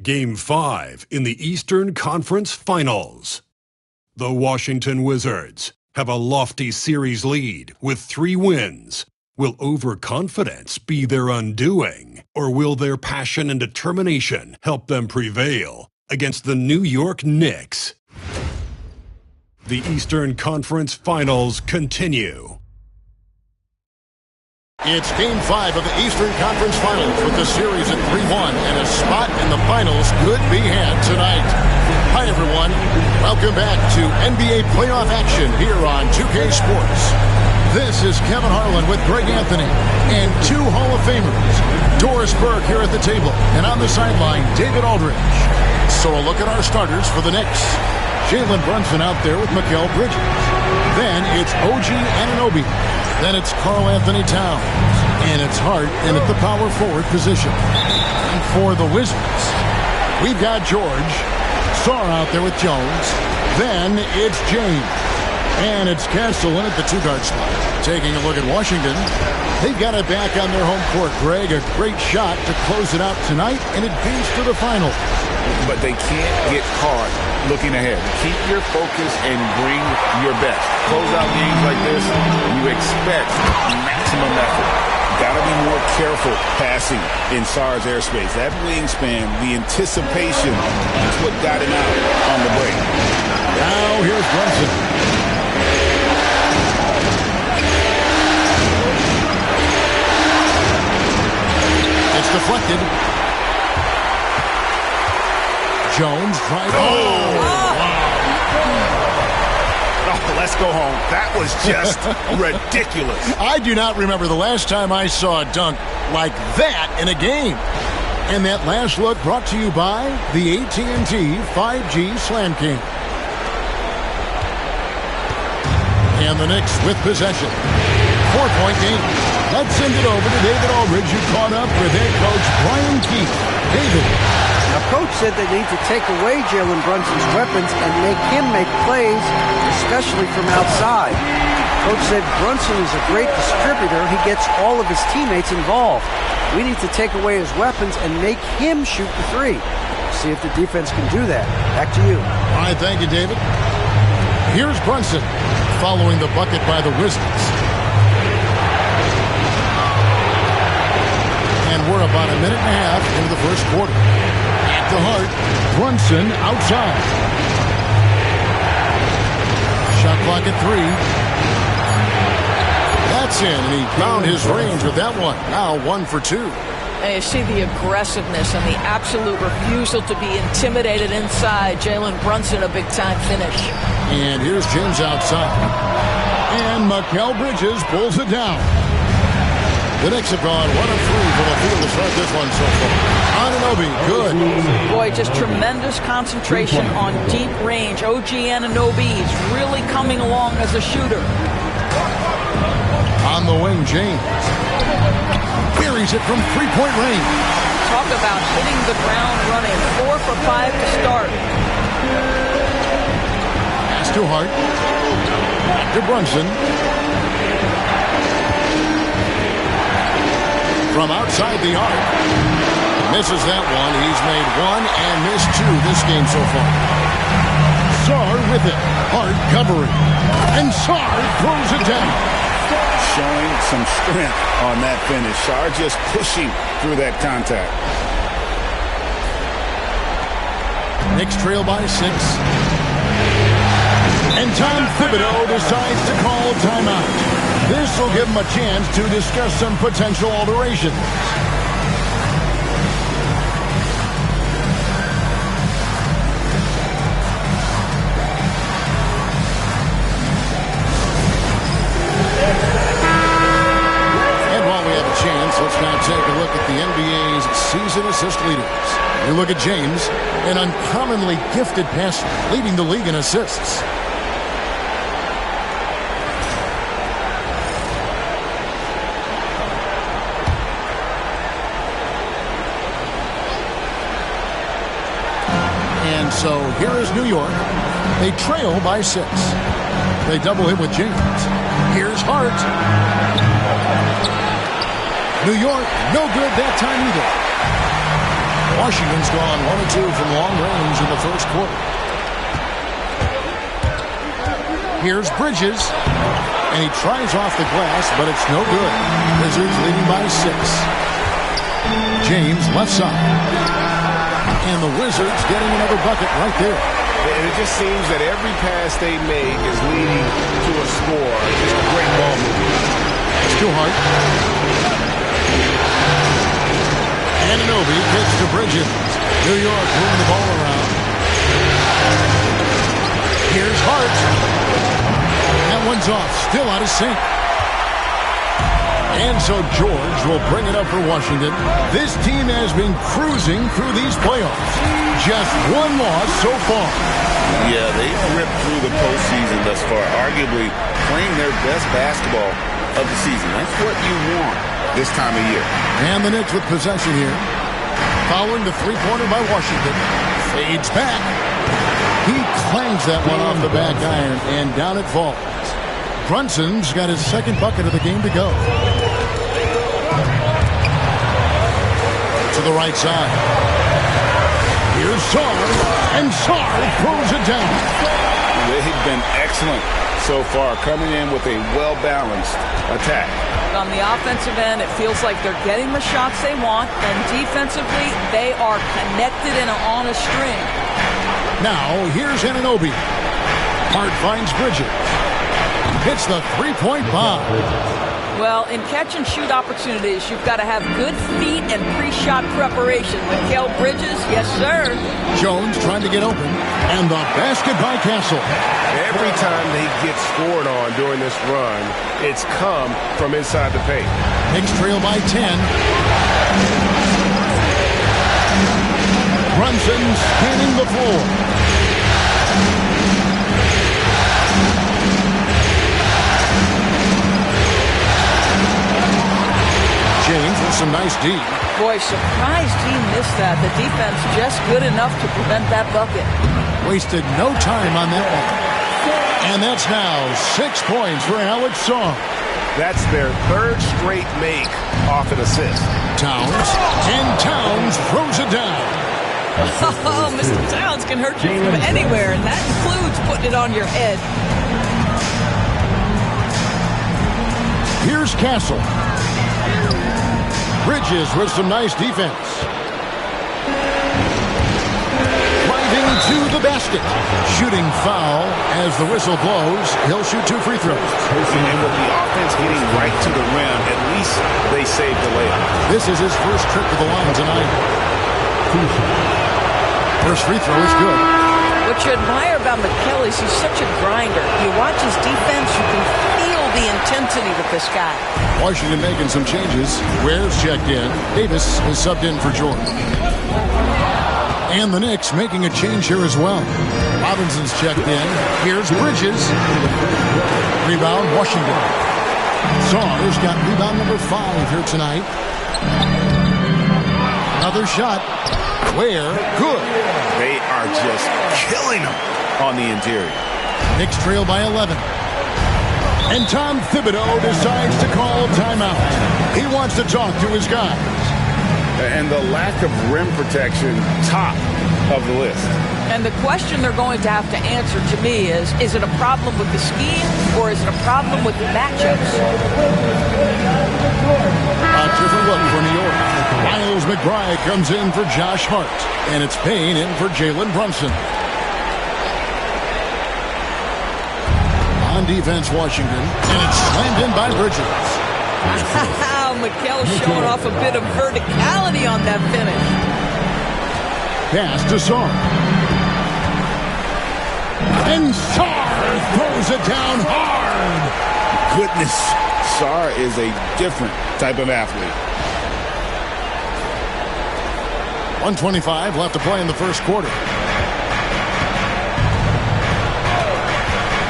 Game 5 in the Eastern Conference Finals. The Washington Wizards have a lofty series lead with 3 wins. Will overconfidence be their undoing, or will their passion and determination help them prevail against the New York Knicks? The Eastern Conference Finals continue. It's Game 5 of the Eastern Conference Finals with the series at 3-1, and a spot in the finals could be had tonight. Hi, everyone. Welcome back to NBA playoff action here on 2K Sports. This is Kevin Harlan with Greg Anthony and 2 Hall of Famers, Doris Burke here at the table, and on the sideline, David Aldridge. So a look at our starters for the Knicks. Jalen Brunson out there with Mikal Bridges. Then it's OG Anunoby. Then it's Karl Anthony Towns. And it's Hart in at the power forward position. And for the Wizards, we've got George. Sarr out there with Jones. Then it's James. And it's Castellan at the 2-guard spot. Taking a look at Washington. They've got it back on their home court. Greg, a great shot to close it out tonight and advance to the final. But they can't get caught looking ahead. Keep your focus and bring your best. Close out games like this, you expect maximum effort. Got to be more careful passing in Sarr's airspace. That wingspan, the anticipation, is what got him out on the break. Now here's Brunson. It's deflected. Jones tries. Let's go home. That was just ridiculous. I do not remember the last time I saw a dunk like that in a game. And that last look brought to you by the AT&T 5G Slam King. And the Knicks with possession. 4-point game. Let's send it over to David Aldridge, who caught up with head coach Brian Keefe. David. Now, Coach said they need to take away Jalen Brunson's weapons and make him make plays, especially from outside. Coach said Brunson is a great distributor. He gets all of his teammates involved. We need to take away his weapons and make him shoot the 3. See if the defense can do that. Back to you. All right, thank you, David. Here's Brunson following the bucket by the Wizards. And we're about a minute and a half into the first quarter. At the Hart, Brunson outside. Shot clock at 3. That's in, and he found his range with that one. Now 1 for 2. And you see the aggressiveness and the absolute refusal to be intimidated inside. Jalen Brunson, a big-time finish. And here's James outside. And Mikal Bridges pulls it down. The Knicks have gone 1 of 3 from the field to start this one so far. Anunoby, good. Boy, just tremendous concentration on deep range. OG Anunoby is really coming along as a shooter. On the wing, James. Carries it from 3-point range. Talk about hitting the ground running. 4 for 5 to start. Pass to Hart. Back to Brunson. From outside the arc. Misses that one. He's made 1 and missed 2 this game so far. Sarr with it. Hart covering. And Sarr throws it down. Showing some strength on that finish. Sarr just pushing through that contact. Knicks trail by 6. And Tom Thibodeau decides to call timeout. This will give him a chance to discuss some potential alterations. And while we have a chance, let's now take a look at the NBA's season assist leaders. You look at James, an uncommonly gifted passer, leading the league in assists. So here is New York. They trail by 6. They double him with James. Here's Hart. New York, no good that time either. Washington's gone 1 of 2 from long range in the first quarter. Here's Bridges, and he tries off the glass, but it's no good. Wizards leading by 6. James left side. And the Wizards getting another bucket right there. And it just seems that every pass they make is leading to a score. Just a great ball movement. It's too hard. Anunoby gets to Bridges. New York moving the ball around. Here's Hart. That one's off. Still out of sync. And so George will bring it up for Washington. This team has been cruising through these playoffs. Just one loss so far. Yeah, they ripped through the postseason thus far, arguably playing their best basketball of the season. That's what you want this time of year. And the Knicks with possession here. Following the three-pointer by Washington. Fades back. He clangs that one off the back iron, and down it falls. Brunson's got his second bucket of the game to go. To the right side. Here's Sarr, and Sarr throws it down. They've been excellent so far, coming in with a well-balanced attack. On the offensive end, it feels like they're getting the shots they want, and defensively, they are connected and on a string. Now, here's Anunoby. Hart finds Bridges. Hits the three-point bomb. Well, in catch-and-shoot opportunities, you've got to have good feet and pre-shot preparation. Mikal Bridges, yes, sir. Jones trying to get open, and the basket by Castle. Every time they get scored on during this run, it's come from inside the paint. Knicks trail by 10. Brunson scanning the floor. James with some nice D. Boy, surprised he missed that. The defense just good enough to prevent that bucket. Wasted no time on that one. And that's now 6 points for Alex Sarr. That's their third straight make off an assist. Towns, and Towns throws it down. Oh, Mr. Towns can hurt you from anywhere, and that includes putting it on your head. Here's Castle. Bridges with some nice defense. Driving to the basket. Shooting foul as the whistle blows. He'll shoot 2 free throws. And with the offense getting right to the rim, at least they saved the layup. This is his first trip to the line tonight. First free throw is good. What you admire about Mikal is he's such a grinder. You watch his defense, you can feel the intensity with this guy. Washington making some changes. Ware's checked in. Davis is subbed in for Jordan. And the Knicks making a change here as well. Robinson's checked in. Here's Bridges. Rebound, Washington. Sarr's got rebound number 5 here tonight. Another shot. Ware, good. They are just killing them on the interior. Knicks trail by 11. And Tom Thibodeau decides to call timeout. He wants to talk to his guys. And the lack of rim protection, top of the list. And the question they're going to have to answer to me is it a problem with the scheme or is it a problem with the matchups? A different look for New York. Miles McBride comes in for Josh Hart. And it's Payne in for Jalen Brunson. On defense, Washington. And it's slammed in by Bridges. Mikal showing off a bit of verticality on that finish. Pass to Sarr. And Sarr throws it down hard. Goodness, Sarr is a different type of athlete. 1:25 left to play in the first quarter.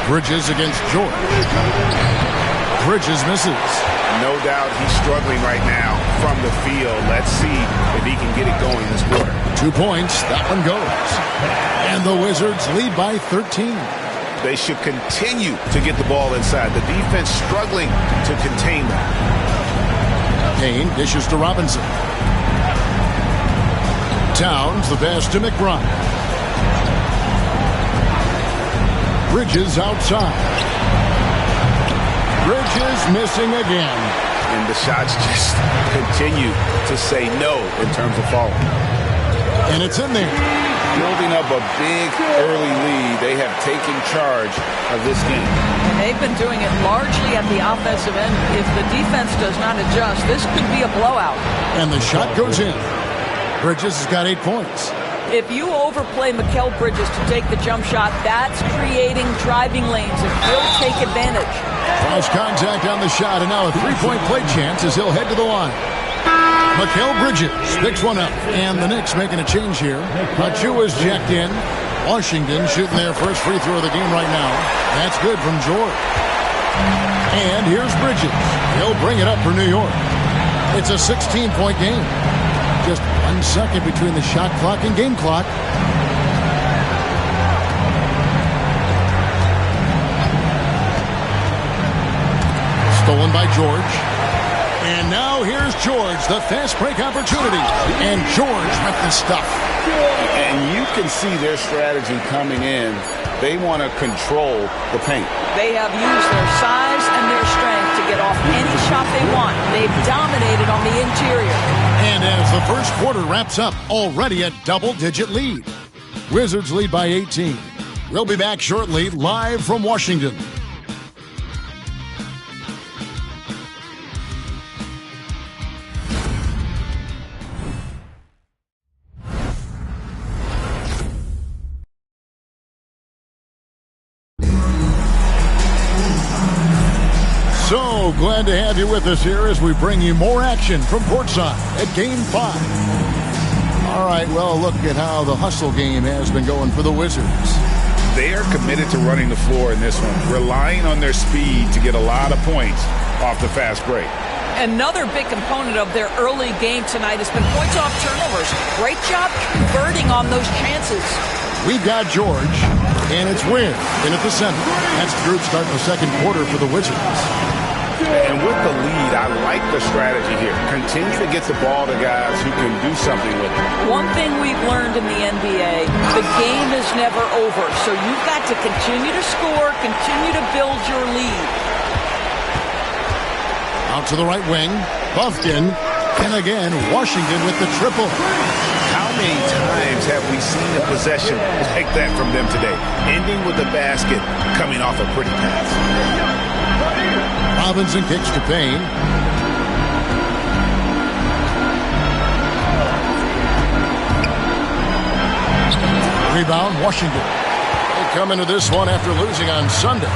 Bridges against George. Bridges misses. No doubt he's struggling right now from the field. Let's see if he can get it going this quarter. 2 points. That one goes. And the Wizards lead by 13. They should continue to get the ball inside. The defense struggling to contain them. Payne dishes to Robinson. Towns, the pass to McBride. Bridges outside. Bridges missing again. And the shots just continue to say no in terms of falling. And it's in there. Building up a big early lead, they have taken charge of this game. And they've been doing it largely at the offensive end. If the defense does not adjust, this could be a blowout. And the shot goes in. Bridges has got 8 points. If you overplay Mikal Bridges to take the jump shot, that's creating driving lanes, and he'll take advantage. Cross contact on the shot, and now a three-point play chance as he'll head to the line. Mikal Bridges picks one up, and the Knicks making a change here. Achiuwa's jacked in. Washington shooting their first free throw of the game right now. That's good from George. And here's Bridges. He'll bring it up for New York. It's a 16-point game. Just 1 second between the shot clock and game clock. Stolen by George. And now here's George, the fast break opportunity. And George with the stuff. And you can see their strategy coming in. They want to control the paint. They have used their size and their strength to get off any shot they want. They've dominated on the interior. And as the first quarter wraps up, already a double-digit lead. Wizards lead by 18. We'll be back shortly, live from Washington. So glad to have you with us here as we bring you more action from courtside at Game 5. All right, well, look at how the hustle game has been going for the Wizards. They are committed to running the floor in this one, relying on their speed to get a lot of points off the fast break. Another big component of their early game tonight has been points off turnovers. Great job converting on those chances. We've got George, and it's Wynn in at the center. That's the group starting the second quarter for the Wizards. And with the lead, I like the strategy here. Continue to get the ball to guys who can do something with it. One thing we've learned in the NBA, the game is never over. So you've got to continue to score, continue to build your lead. Out to the right wing, Buffkin, and again, Washington with the triple. How many times have we seen a possession like that from them today? Ending with a basket, coming off a pretty pass. Robinson kicks to Payne. Rebound, Washington. They come into this one after losing on Sunday.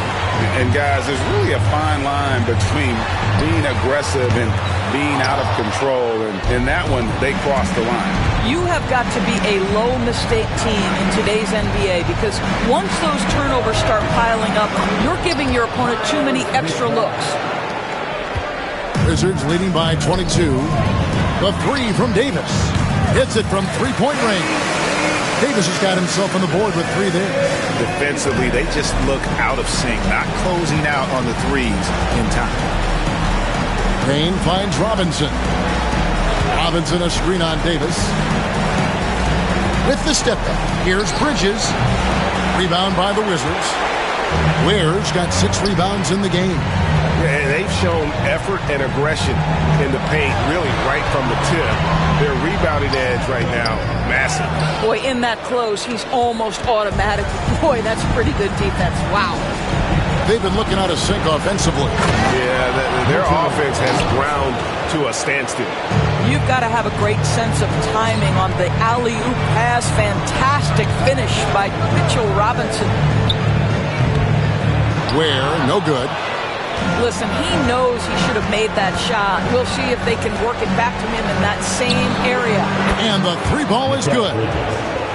And guys, there's really a fine line between being aggressive and being out of control. And in that one, they crossed the line. You have got to be a low-mistake team in today's NBA because once those turnovers start piling up, you're giving your opponent too many extra looks. Wizards leading by 22. The three from Davis. Hits it from three-point range. Davis has got himself on the board with 3 there. Defensively, they just look out of sync, not closing out on the threes in time. Payne finds Robinson. Robinson a screen on Davis. With the step back, here's Bridges. Rebound by the Wizards. Ware's got 6 rebounds in the game. And they've shown effort and aggression in the paint, really right from the tip. Their rebounding edge right now, massive. Boy, in that close, he's almost automatic. Boy, that's pretty good defense. Wow. They've been looking out of sync offensively. Yeah, their offense has ground to a standstill. You've got to have a great sense of timing on the alley-oop pass. Fantastic finish by Mitchell Robinson. Ware, no good. Listen, he knows he should have made that shot. We'll see if they can work it back to him in that same area. And the 3 ball is good.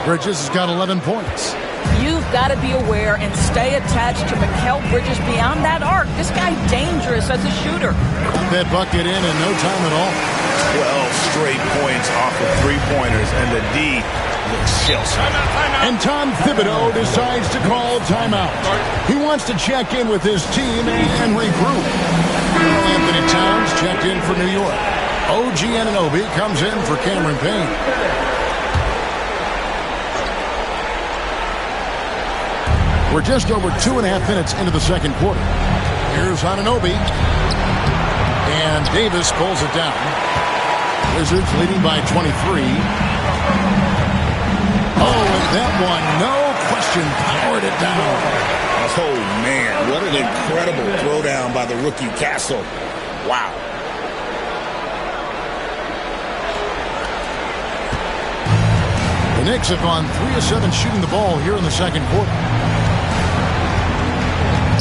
Bridges has got 11 points. You've got to be aware and stay attached to Mikal Bridges beyond that arc. This guy's dangerous as a shooter. Got that bucket in no time at all. 12 straight points off of three-pointers, and the D looks shell-shocked. And Tom Thibodeau decides to call timeout. He wants to check in with his team and regroup. Anthony Towns checked in for New York. OG Anunoby comes in for Cameron Payne. We're just over 2.5 minutes into the second quarter. Here's Anunoby. And Davis pulls it down. Wizards leading by 23. Oh, and that one, no question, powered it down. Oh, man, what an incredible throwdown by the rookie Castle. Wow. The Knicks have gone 3 of 7 shooting the ball here in the second quarter.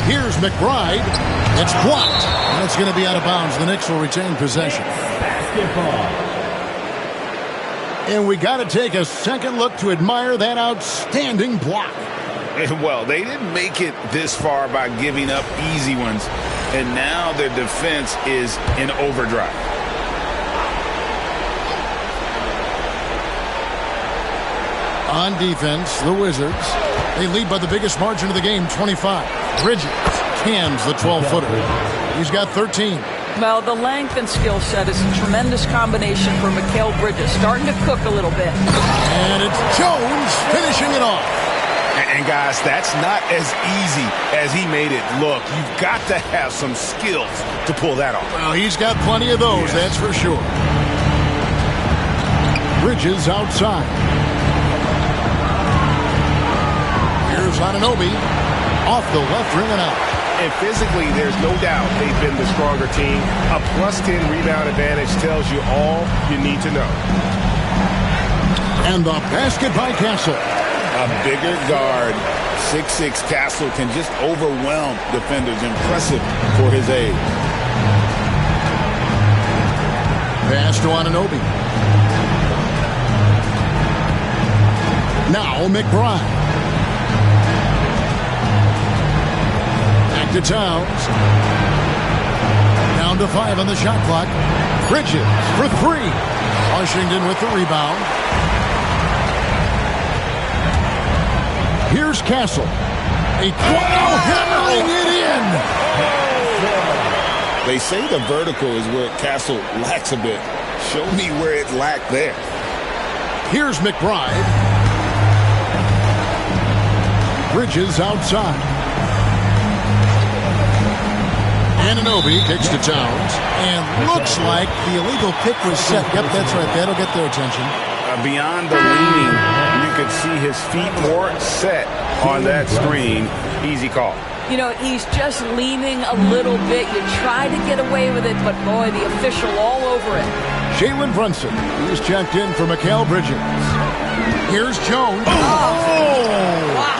Here's McBride. It's blocked. And it's going to be out of bounds. The Knicks will retain possession. And we got to take a second look to admire that outstanding block. Well, they didn't make it this far by giving up easy ones. And now their defense is in overdrive. On defense, the Wizards, they lead by the biggest margin of the game, 25. Bridges cans the 12-footer. He's got 13. Well, the length and skill set is a tremendous combination for Mikal Bridges. Starting to cook a little bit. And it's Jones finishing it off. And guys, that's not as easy as he made it look. You've got to have some skills to pull that off. Well, he's got plenty of those, that's for sure. Bridges outside. Here's Anunoby off the left rim and out. And physically, there's no doubt they've been the stronger team. A +10 rebound advantage tells you all you need to know. And the basket by Castle. A bigger guard, 6'6" Castle, can just overwhelm defenders. Impressive for his age. Pass to Anunoby. Now McBride. Back to Towns. Down to 5 on the shot clock. Bridges for 3. Washington with the rebound. Here's Castle. Hammering it in. They say the vertical is where Castle lacks a bit. Show me where it lacked there. Here's McBride. Bridges outside. Anunoby kicks to Towns. And looks like the illegal pick was set. Yep, that's right. That'll get their attention. Beyond the leaning, you could see his feet more set on that screen. Easy call. You know, he's just leaning a little bit. You try to get away with it, but boy, the official all over it. Jalen Brunson, he's checked in for Mikal Bridges. Here's Jones. Wow.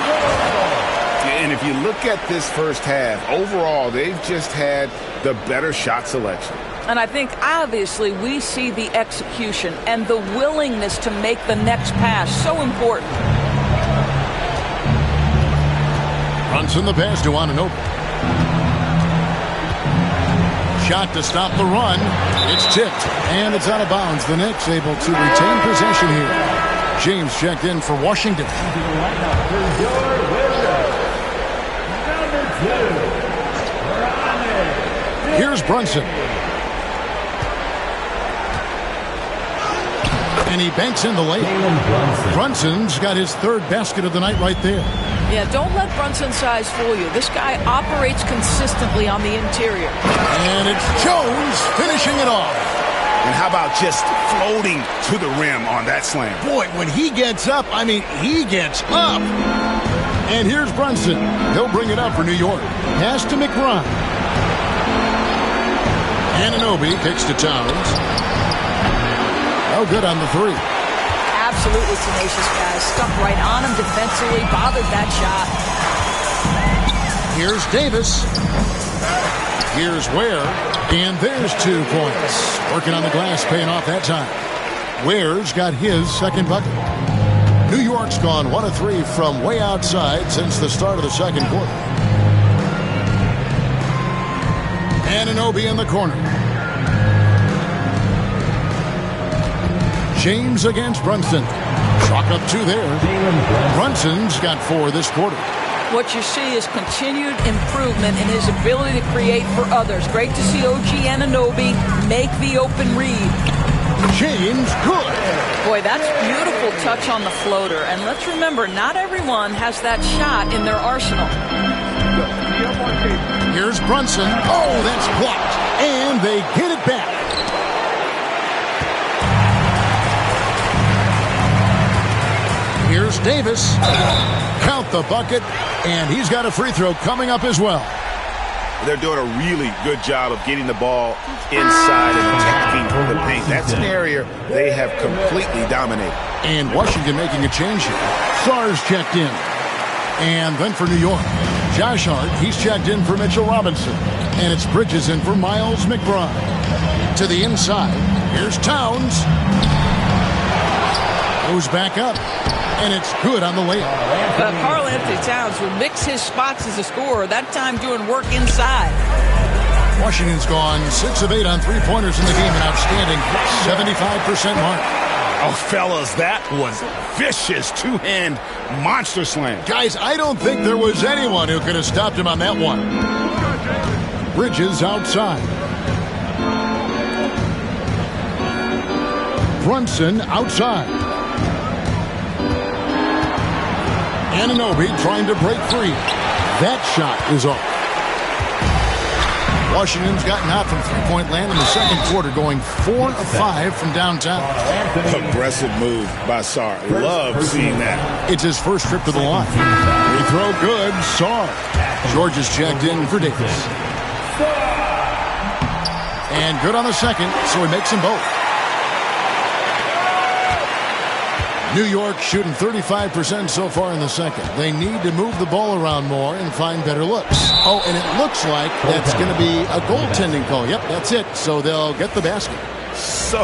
And if you look at this first half, overall, they've just had the better shot selection. And I think, obviously, we see the execution and the willingness to make the next pass so important. Brunson the pass to Anunoby. Shot to stop the run. It's tipped, and it's out of bounds. The Knicks able to retain possession here. James checked in for Washington. Here's Brunson. And he banks in the lane. Brunson's got his 3rd basket of the night right there. Yeah, don't let Brunson's size fool you. This guy operates consistently on the interior. And it's Jones finishing it off. And how about just floating to the rim on that slam? Boy, when he gets up, I mean, he gets up. And here's Brunson. He'll bring it up for New York. Pass to McBride. Anunoby kicks to Towns. No good on the 3. Absolutely tenacious guy. Stuck right on him defensively. Bothered that shot. Here's Davis. Here's Ware. And there's 2 points. Working on the glass, paying off that time. Ware's got his 2nd bucket. New York's gone 1 of 3 from way outside since the start of the second quarter. Anunoby in the corner. James against Brunson. Chalk up 2 there. Brunson's got 4 this quarter. What you see is continued improvement in his ability to create for others. Great to see OG Anunoby make the open read. James good. Boy, that's beautiful touch on the floater. And let's remember, not everyone has that shot in their arsenal. Here's Brunson. Oh, that's blocked. And they get it back. Here's Davis. Count the bucket. And he's got a free throw coming up as well. They're doing a really good job of getting the ball inside and attacking the paint. That's an area they have completely dominated. And Washington making a change here. Sarr's checked in. And then for New York, Josh Hart, he's checked in for Mitchell Robinson. And it's Bridges in for Miles McBride. To the inside, here's Towns. Goes back up. And it's good on the layup. Karl Anthony Towns will mix his spots as a scorer, that time doing work inside. Washington's gone 6 of 8 on three-pointers in the game, an outstanding 75% mark. Oh, fellas, that was vicious two-hand monster slam. Guys, I don't think there was anyone who could have stopped him on that one. Bridges outside. Brunson outside. Anunoby trying to break free. That shot is off. Washington's gotten hot from three-point land in the second quarter, going 4 of 5 from downtown. Aggressive move by Sarr. Love seeing that. It's his first trip to the line. Free throw good. Sarr. George is checked in for Davis. And good on the second, so he makes them both. New York shooting 35% so far in the second. They need to move the ball around more and find better looks. Oh, and it looks like that's going to be a goaltending call. Yep, that's it. So they'll get the basket. So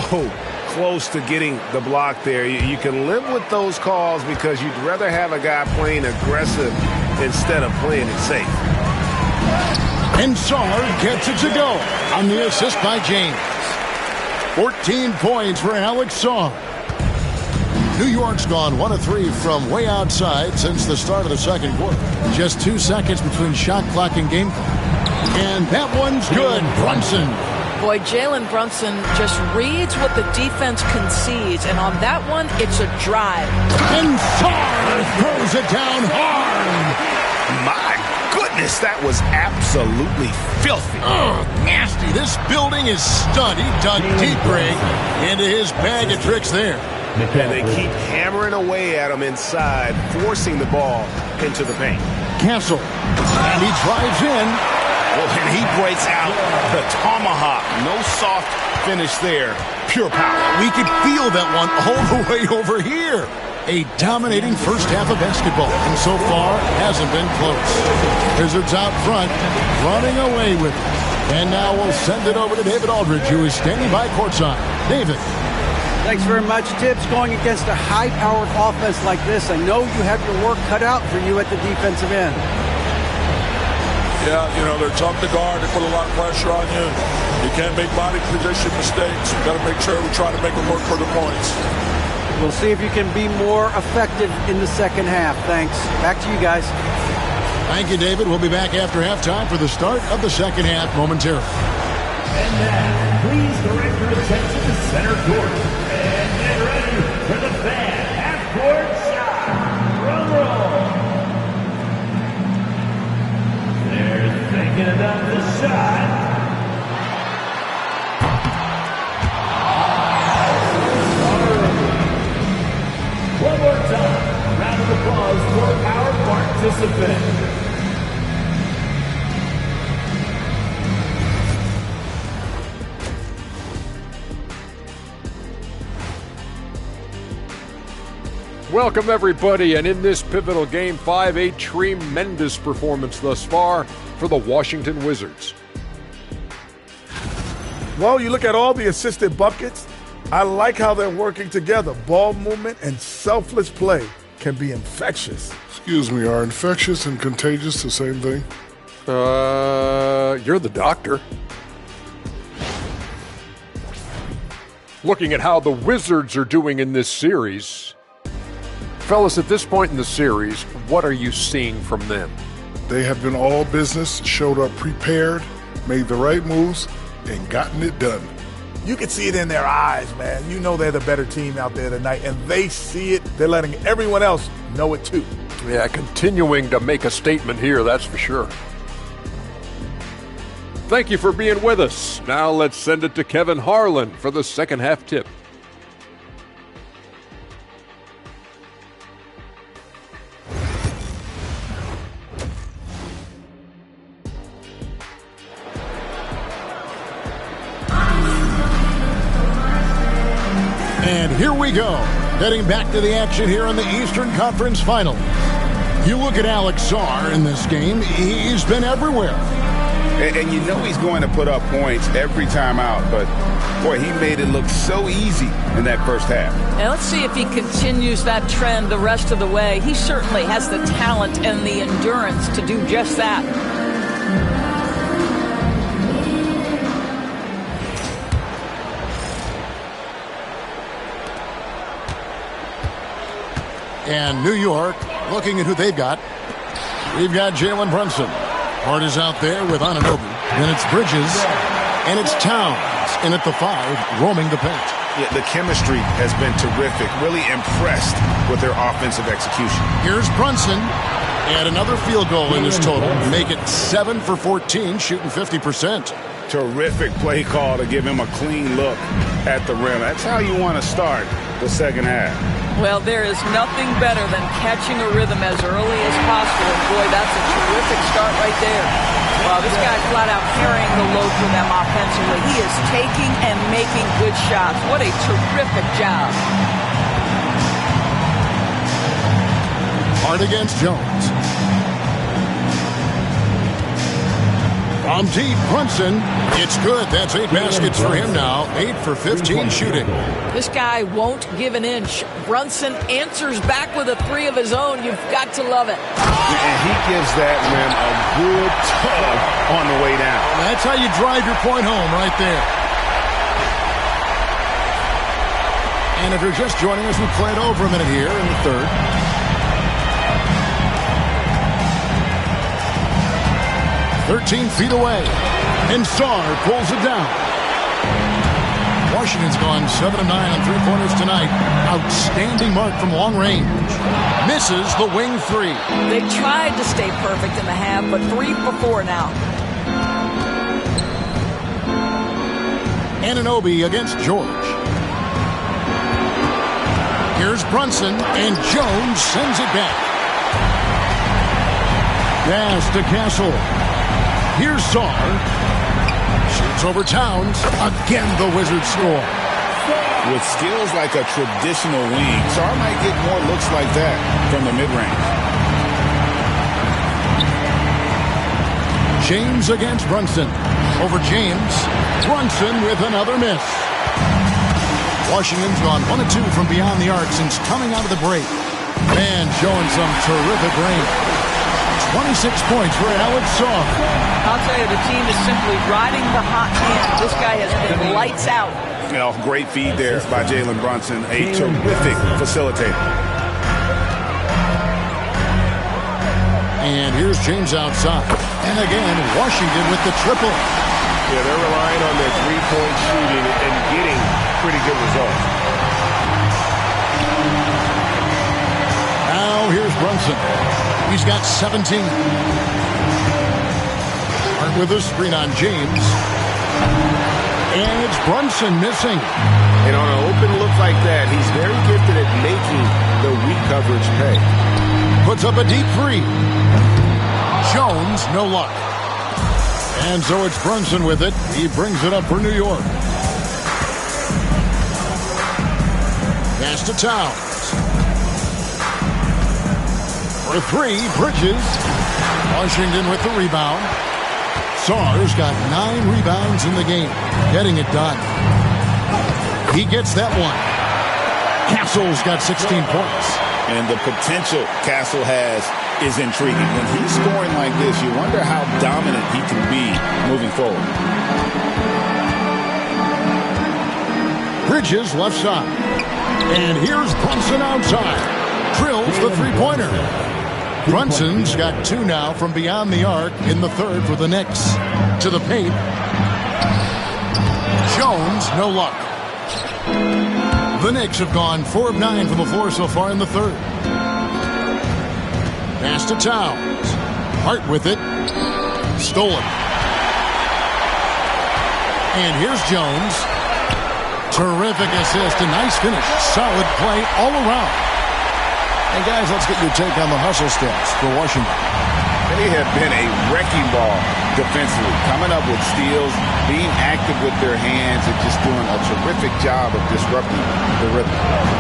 close to getting the block there. You can live with those calls because you'd rather have a guy playing aggressive instead of playing it safe. And Sarr gets it to go on the assist by James. 14 points for Alex Sarr. New York's gone 1 of 3 from way outside since the start of the second quarter. Just 2 seconds between shot clock and game clock. And that one's good. Brunson. Boy, Jalen Brunson just reads what the defense concedes, and on that one, it's a drive. And Sarr throws it down hard. My goodness, that was absolutely filthy. Oh, nasty. This building is stunned. He dug deep, Greg, into his bag of tricks there. And they keep hammering away at him inside, forcing the ball into the paint. Castle. And he drives in. Well, and he breaks out the tomahawk. No soft finish there. Pure power. We could feel that one all the way over here. A dominating first half of basketball. And so far, hasn't been close. Wizards out front, running away with it. And now we'll send it over to David Aldridge, who is standing by courtside. David. Thanks very much, Tibbs. Going against a high-powered offense like this, I know you have your work cut out for you at the defensive end. Yeah, they're tough to guard. They put a lot of pressure on you. You can't make body position mistakes. You've got to make sure we try to make them work for the points. We'll see if you can be more effective in the second half. Thanks. Back to you guys. Thank you, David. We'll be back after halftime for the start of the second half momentarily. And now, please direct your attention to center court. And get ready for the fan half-court shot. Drum roll. They're thinking about the shot. One more time. Round of applause for our participant. Welcome, everybody, and in this pivotal Game 5, a tremendous performance thus far for the Washington Wizards. Well, you look at all the assisted buckets, I like how they're working together. Ball movement and selfless play can be infectious. Excuse me, are infectious and contagious the same thing? You're the doctor. Looking at how the Wizards are doing in this series, fellas, at this point in the series, what are you seeing from them? They have been all business, showed up prepared, made the right moves, and gotten it done. You can see it in their eyes, man. You know they're the better team out there tonight, and they see it. They're letting everyone else know it too. Yeah, continuing to make a statement here, that's for sure. Thank you for being with us. Now let's send it to Kevin Harlan for the second half tip. And here we go, heading back to the action here in the Eastern Conference Finals. You look at Alex Sarr in this game, he's been everywhere. And you know he's going to put up points every time out, but boy, he made it look so easy in that first half. And let's see if he continues that trend the rest of the way. He certainly has the talent and the endurance to do just that. And New York, looking at who they've got. We've got Jalen Brunson. Hart is out there with Anunoby. Then it's Bridges. And it's Towns in at the 5, roaming the paint. Yeah, the chemistry has been terrific. Really impressed with their offensive execution. Here's Brunson. And another field goal in his total. Make it 7 for 14, shooting 50%. Terrific play call to give him a clean look at the rim. That's how you want to start the second half. Well, there is nothing better than catching a rhythm as early as possible. And boy, that's a terrific start right there. Wow, this guy flat out carrying the load for them offensively. He is taking and making good shots. What a terrific job. Hart against Jones. From deep, Brunson. It's good. That's 8 baskets for him now. 8 for 15 shooting. This guy won't give an inch. Brunson answers back with a 3 of his own. You've got to love it. And he gives that rim a good tug on the way down. That's how you drive your point home right there. And if you're just joining us, we played over a minute here in the third. "13 feet away, and Sarr pulls it down." Washington's gone 7 of 9 on three-pointers tonight. Outstanding mark from long range. Misses the wing 3. They tried to stay perfect in the half, but 3 for 4 now. Anunoby against George. Here's Brunson, and Jones sends it back. Pass to Castle. Here's Sarr. Shoots over Towns. Again, the Wizards score. With skills like a traditional wing, Sarr might get more looks like that from the mid-range. James against Brunson. Over James. Brunson with another miss. Washington's gone 1 of 2 from beyond the arc since coming out of the break. Man, showing some terrific range. 26 points for Alex Sarr. I'll tell you, the team is simply riding the hot hand. This guy has been lights out. You know, great feed there by Jalen Brunson. A terrific facilitator. And here's James outside. And again, Washington with the triple. Yeah, they're relying on their three-point shooting and getting pretty good results. Now here's Brunson. He's got 17. Hart with a screen on James. And it's Brunson missing. And on an open look like that, he's very gifted at making the weak coverage pay. Puts up a deep 3. Jones, no luck. And so it's Brunson with it. He brings it up for New York. Pass to Towns. For 3, Bridges. Washington with the rebound. Sarr's got 9 rebounds in the game. Getting it done. He gets that one. Castle's got 16 points. And the potential Castle has is intriguing. When he's scoring like this, you wonder how dominant he can be moving forward. Bridges left side. And here's Brunson outside. Drills the three-pointer. Brunson's got 2 now from beyond the arc in the third for the Knicks. To the paint. Jones, no luck. The Knicks have gone 4 of 9 from the floor so far in the third. Pass to Towns. Hart with it. Stolen. And here's Jones. Terrific assist. A nice finish. Solid play all around. And guys, let's get your take on the hustle stats for Washington. They have been a wrecking ball defensively, coming up with steals, being active with their hands, and just doing a terrific job of disrupting the rhythm.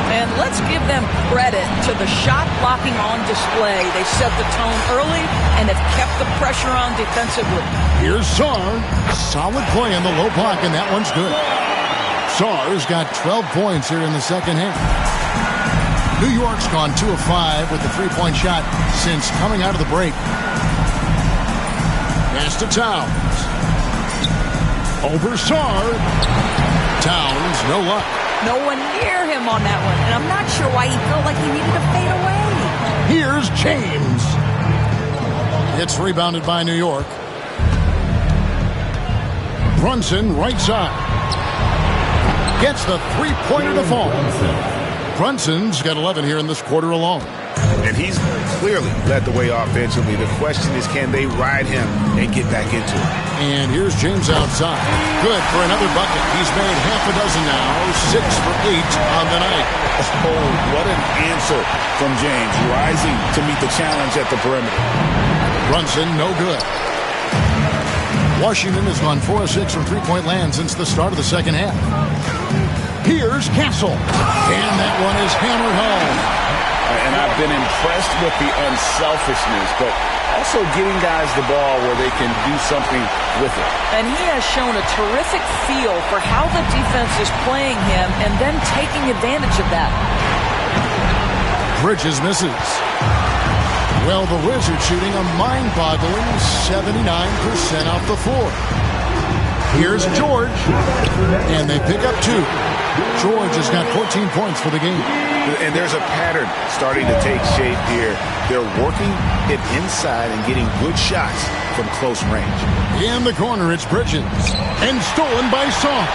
And let's give them credit to the shot blocking on display. They set the tone early and have kept the pressure on defensively. Here's Sarr. Solid play in the low block, and that one's good. Sarr's got 12 points here in the second half. New York's gone 2 of 5 with the three-point shot since coming out of the break. Pass to Towns. Over Sarr. Towns, no luck. No one near him on that one, and I'm not sure why he felt like he needed to fade away. Here's James. It's rebounded by New York. Brunson, right side. Gets the three-pointer to fall. Brunson's got 11 here in this quarter alone. And he's clearly led the way offensively. The question is, can they ride him and get back into it? And here's James outside. Good for another bucket. He's made half a dozen now. 6 for 8 on the night. Oh, what an answer from James, rising to meet the challenge at the perimeter. Brunson, no good. Washington has gone 4 of 6 from three-point land since the start of the second half. Here's Castle. And that one is hammered home. And I've been impressed with the unselfishness, but also getting guys the ball where they can do something with it. And he has shown a terrific feel for how the defense is playing him and then taking advantage of that. Bridges misses. Well, the Wizards shooting a mind-boggling 79% off the floor. Here's George. And they pick up 2. George has got 14 points for the game. And there's a pattern starting to take shape here. They're working it inside and getting good shots from close range. In the corner, it's Bridges. And stolen by Song.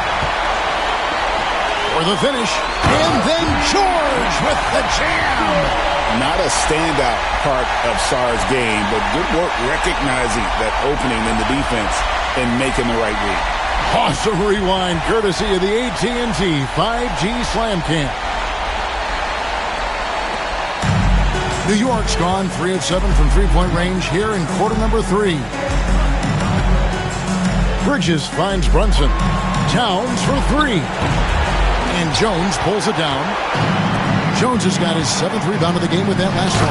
For the finish. And then George with the jam. Not a standout part of Sarr's game, but good work recognizing that opening in the defense and making the right read. Awesome rewind courtesy of the AT&T 5G Slam Cam. New York's gone 3 of 7 from three-point range here in quarter number 3. Bridges finds Brunson. Towns for 3. And Jones pulls it down. Jones has got his 7th rebound of the game with that last one.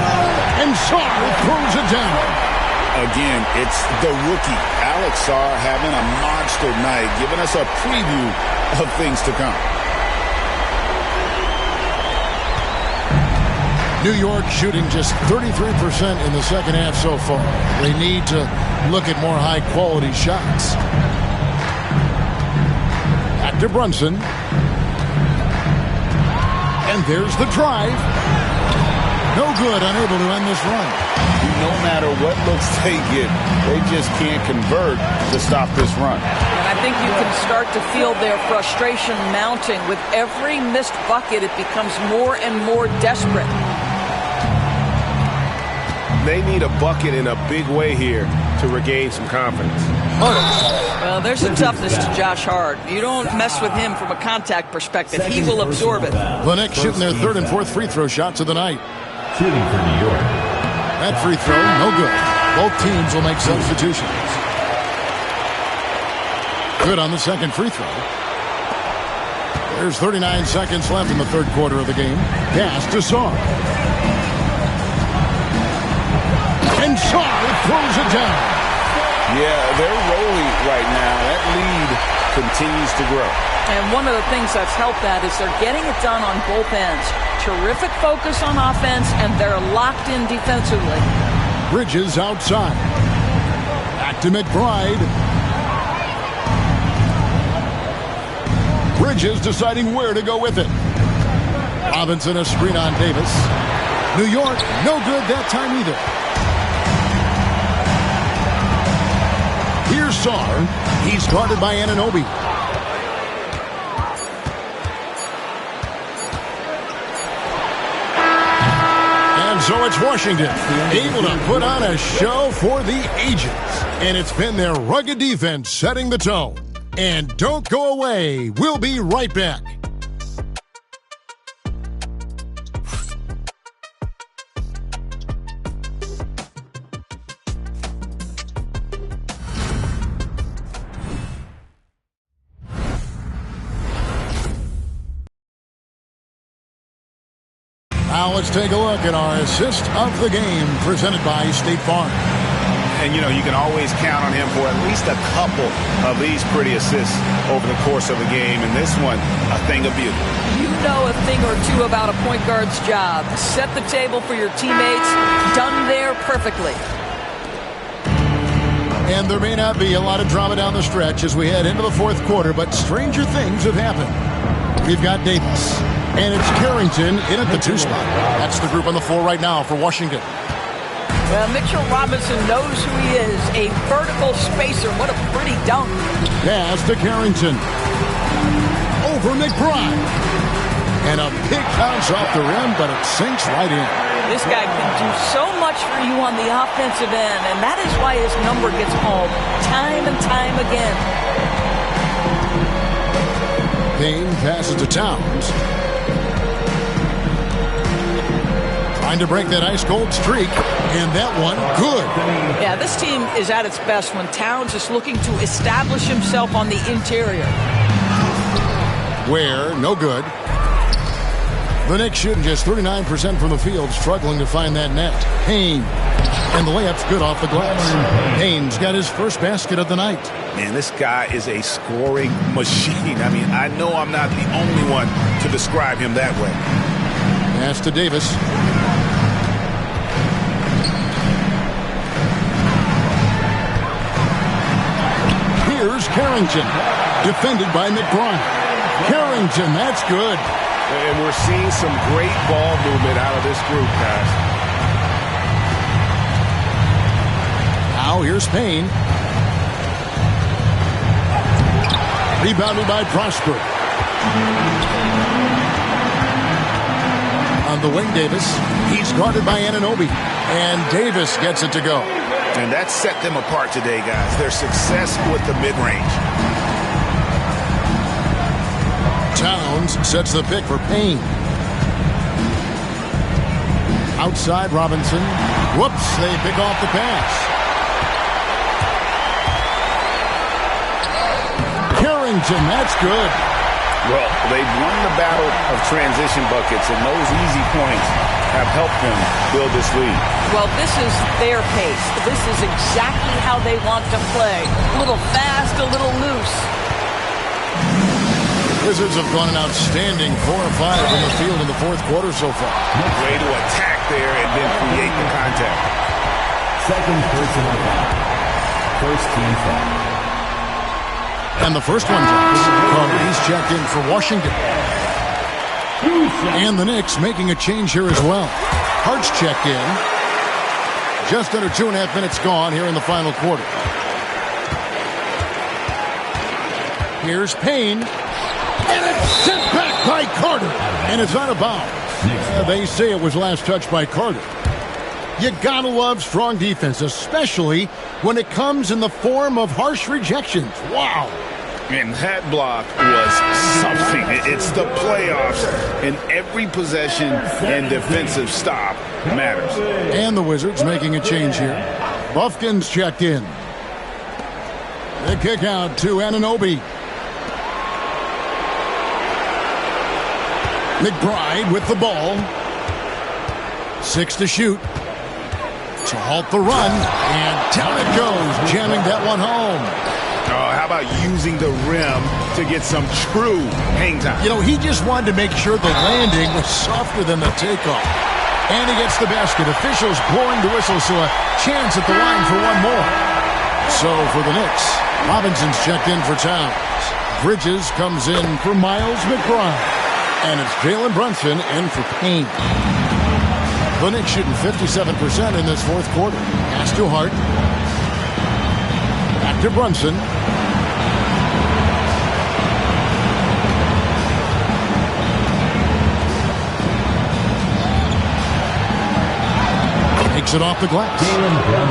And Sarr throws it down. Again, it's the rookie, Alex Sarr, having a monster night, giving us a preview of things to come. New York shooting just 33% in the second half so far. They need to look at more high-quality shots. Back to Brunson. And there's the drive. No good, unable to end this run. No matter what looks they get, they just can't convert to stop this run. And I think you can start to feel their frustration mounting. With every missed bucket, it becomes more and more desperate. They need a bucket in a big way here to regain some confidence. Well, there's a toughness to Josh Hart. You don't mess with him from a contact perspective. He will absorb it. The Knicks shooting their 3rd and 4th free throw shots of the night. Shooting for New York. That free throw, no good. Both teams will make substitutions. Good on the second free throw. There's 39 seconds left in the third quarter of the game. Pass to Sarr. And Sarr throws it down. Yeah, they're rolling right now. That lead continues to grow. And one of the things that's helped that is they're getting it done on both ends. Terrific focus on offense, and they're locked in defensively. Bridges outside. Back to McBride. Bridges deciding where to go with it. Robinson a screen on Davis. New York, no good that time either. Here's Sarr. He's guarded by Anunoby. So it's Washington able to put on a show for the ages. And it's been their rugged defense setting the tone. And don't go away. We'll be right back. Now let's take a look at our assist of the game presented by State Farm. And, you know, you can always count on him for at least a couple of these pretty assists over the course of a game. And this one, a thing of beauty. You know a thing or two about a point guard's job. Set the table for your teammates. Done there perfectly. And there may not be a lot of drama down the stretch as we head into the fourth quarter, but stranger things have happened. We've got Davis. And it's Carrington in at the 2 spot. That's the group on the floor right now for Washington. Well, Mitchell Robinson knows who he is. A vertical spacer. What a pretty dunk. Pass to Carrington. Over McBride. And a big bounce off the rim, but it sinks right in. This guy can do so much for you on the offensive end, and that is why his number gets called time and time again. Payne passes to Towns. Trying to break that ice-cold streak, and that one, good. Yeah, this team is at its best when Towns is looking to establish himself on the interior. Where, no good. The Knicks shooting just 39% from the field, struggling to find that net. Payne, and the layup's good off the glass. Payne's got his first basket of the night. Man, this guy is a scoring machine. I mean, I know I'm not the only one to describe him that way. Pass to Davis. Here's Carrington, defended by McBride. Carrington, that's good. And we're seeing some great ball movement out of this group, guys. Now here's Payne. Rebounded by Prosper. On the wing, Davis. He's guarded by Anunoby. And Davis gets it to go. And that set them apart today, guys. Their success with the mid-range. Towns sets the pick for Payne. Outside Robinson. Whoops, they pick off the pass. Carrington, that's good. Well, they've won the battle of transition buckets, and those easy points have helped them build this lead. Well, this is their pace. This is exactly how they want to play. A little fast, a little loose. Wizards have gone an outstanding 4 of 5 from the field in the fourth quarter so far. Way to attack there and then create the contact. Second personal foul. First team foul. And the first one drops. He's checked in for Washington. And the Knicks making a change here as well. Hart's checked in. Just under 2.5 minutes gone here in the final quarter. Here's Payne. And it's sent back by Carter. And it's out of bounds. They say it was last touched by Carter. You gotta love strong defense, especially when it comes in the form of harsh rejections. Wow. And that block was something. It's the playoffs, and every possession and defensive stop matters. And the Wizards making a change here. Buffkin's checked in. The kick out to Anunoby. McBride with the ball. 6 to shoot. To halt the run, and down it goes, jamming that one home. Oh, how about using the rim to get some true hang time? You know, he just wanted to make sure the landing was softer than the takeoff. And he gets the basket. Officials blowing the whistle, so a chance at the line for one more. So for the Knicks, Robinson's checked in for Towns. Bridges comes in for Miles McBride. And it's Jalen Brunson in for Payne. The Knicks shooting 57% in this fourth quarter. Pass to Hart. Back to Brunson. it off the glass.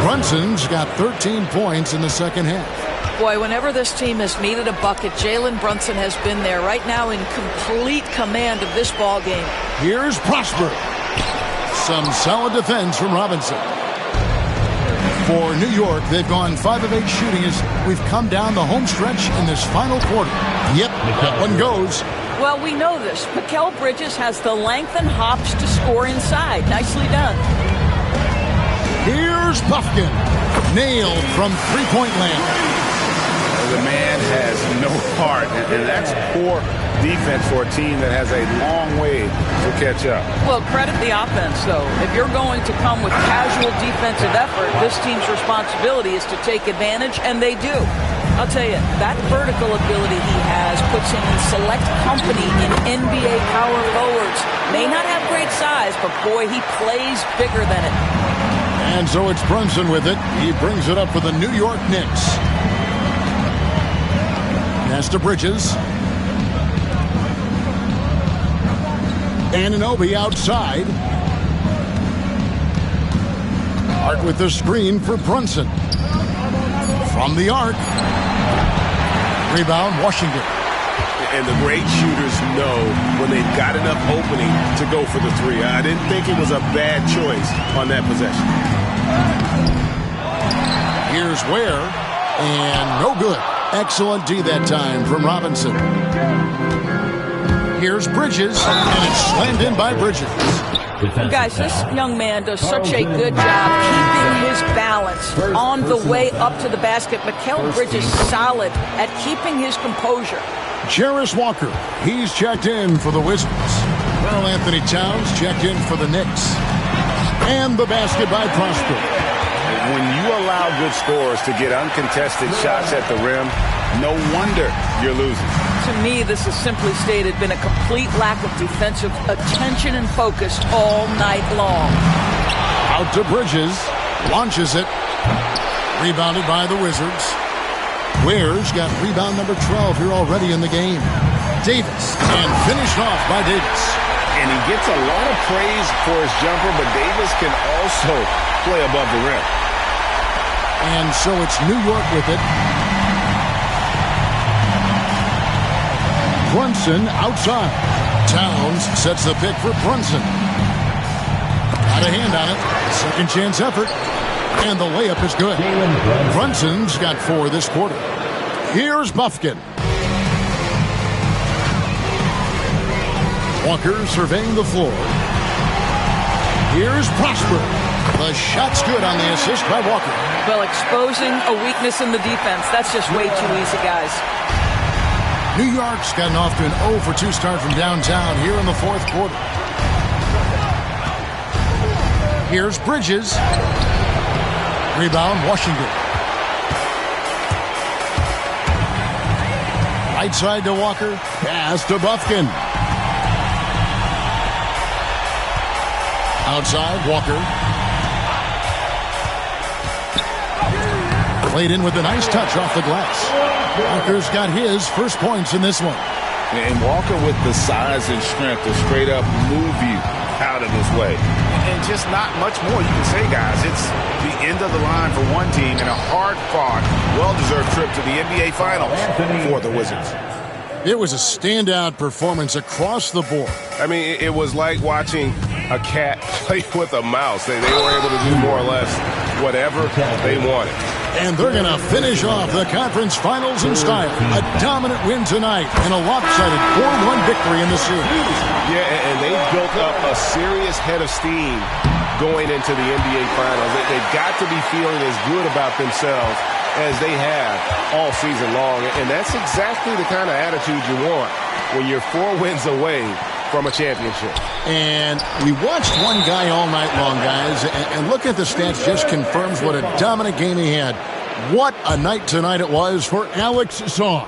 Brunson's got 13 points in the second half. Boy, whenever this team has needed a bucket, Jalen Brunson has been there. Right now in complete command of this ball game. Here's Prosper. Some solid defense from Robinson. For New York, they've gone 5 of 8 shooting as we've come down the home stretch in this final quarter. Yep, that one goes. Well, we know this. Mikal Bridges has the length and hops to score inside. Nicely done. Here's Buffkin. Nailed from three-point land. The man has no heart, and that's poor defense for a team that has a long way to catch up. Well, credit the offense, though. If you're going to come with casual defensive effort, this team's responsibility is to take advantage, and they do. I'll tell you, that vertical ability he has puts him in select company in NBA power forwards. May not have great size, but boy, he plays bigger than it. And so it's Brunson with it. He brings it up for the New York Knicks. Pass to Bridges. Anunoby outside. Hart with the screen for Brunson. From the arc. Rebound, Washington. And the great shooters know when they've got enough opening to go for the three. I didn't think it was a bad choice on that possession. Here's Ware. And no good. Excellent D that time from Robinson. Here's Bridges. And it's slammed in by Bridges. Guys, this young man does such a good job keeping his balance on the way up to the basket. Mikal Bridges solid at keeping his composure. Jarris Walker, he's checked in for the Wizards. Well, Anthony Towns checked in for the Knicks. And the basket by Prosper. When you allow good scorers to get uncontested shots at the rim, no wonder you're losing. To me, this has simply stated been a complete lack of defensive attention and focus all night long. Out to Bridges. Launches it. Rebounded by the Wizards. Ware's got rebound number 12 here already in the game. Davis. And finished off by Davis. And he gets a lot of praise for his jumper, but Davis can also play above the rim. And so it's New York with it. Brunson outside. Towns sets the pick for Brunson. Got a hand on it. Second chance effort. And the layup is good. Brunson's got 4 this quarter. Here's Buffkin. Walker surveying the floor. Here's Prosper. The shot's good on the assist by Walker. Well, exposing a weakness in the defense, that's just way too easy, guys. New York's gotten off to an 0 for 2 start from downtown here in the fourth quarter. Here's Bridges. Rebound, Washington. Right side to Walker. Pass to Buffkin. Outside, Walker. Played in with a nice touch off the glass. Walker's got his first points in this one. And Walker with the size and strength to straight up move you out of his way. And just not much more you can say, guys. It's the end of the line for one team and a hard-fought, well-deserved trip to the NBA Finals for the Wizards. It was a standout performance across the board. I mean, it was like watching a cat play with a mouse. They were able to do more or less whatever they wanted. And they're going to finish off the conference finals in style. A dominant win tonight and a lopsided 4-1 victory in the series. Yeah, and they built up a serious head of steam going into the NBA Finals. They've got to be feeling as good about themselves as they have all season long. And that's exactly the kind of attitude you want when you're 4 wins away from a championship. And we watched one guy all night long, guys, and look at the stats, just confirms what a dominant game he had. What a night tonight it was for Alex Zahn.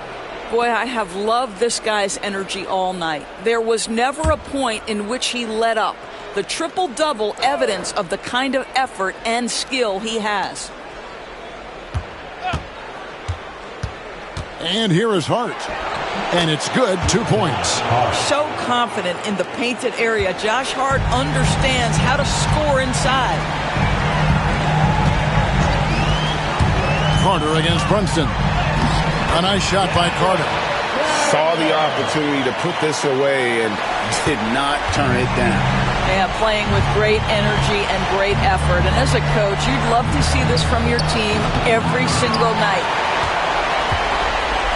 Boy, I have loved this guy's energy all night. There was never a point in which he let up. The triple-double evidence of the kind of effort and skill he has. And here is Hart. And it's good, 2 points. So confident in the painted area. Josh Hart understands how to score inside. Carter against Brunson. A nice shot by Carter. Saw the opportunity to put this away and did not turn it down. Yeah, playing with great energy and great effort. And as a coach, you'd love to see this from your team every single night.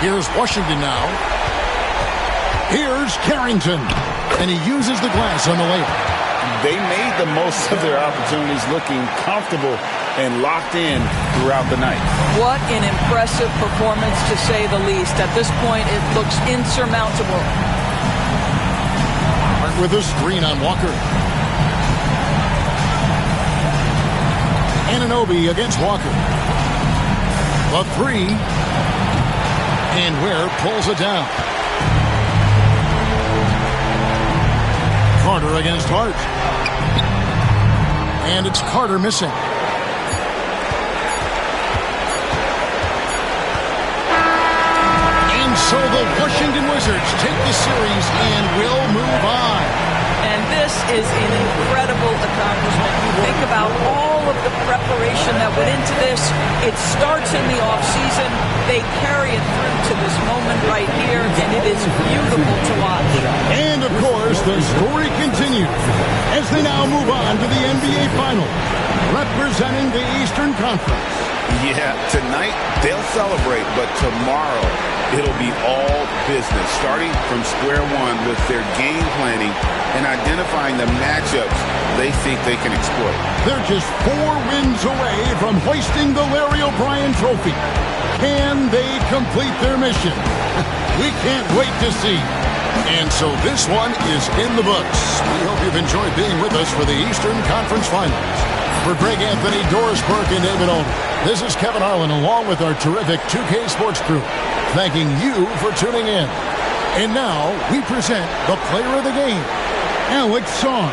Here's Washington now. Here's Carrington. And he uses the glass on the layup. They made the most of their opportunities, looking comfortable and locked in throughout the night. What an impressive performance, to say the least. At this point, it looks insurmountable. With a screen on Walker. Anunoby against Walker. The three. And Ware pulls it down. Carter against Hart. And it's Carter missing. And so the Washington Wizards take the series and will move on. And this is an incredible accomplishment. You think about all of the preparation that went into this. It starts in the offseason. They carry it through to this moment right here, and it is beautiful to watch. And, of course, the story continues as they now move on to the NBA Final, representing the Eastern Conference. Yeah, tonight they'll celebrate, but tomorrow it'll be all business, starting from square one with their game planning and identifying the matchups they think they can exploit. They're just 4 wins away from hoisting the Larry O'Brien Trophy. Can they complete their mission? We can't wait to see. And so this one is in the books. We hope you've enjoyed being with us for the Eastern Conference Finals. For Greg Anthony, Doris Burke, and David Olney, this is Kevin Harlan along with our terrific 2K Sports crew, thanking you for tuning in. And now we present the player of the game, Alex Song.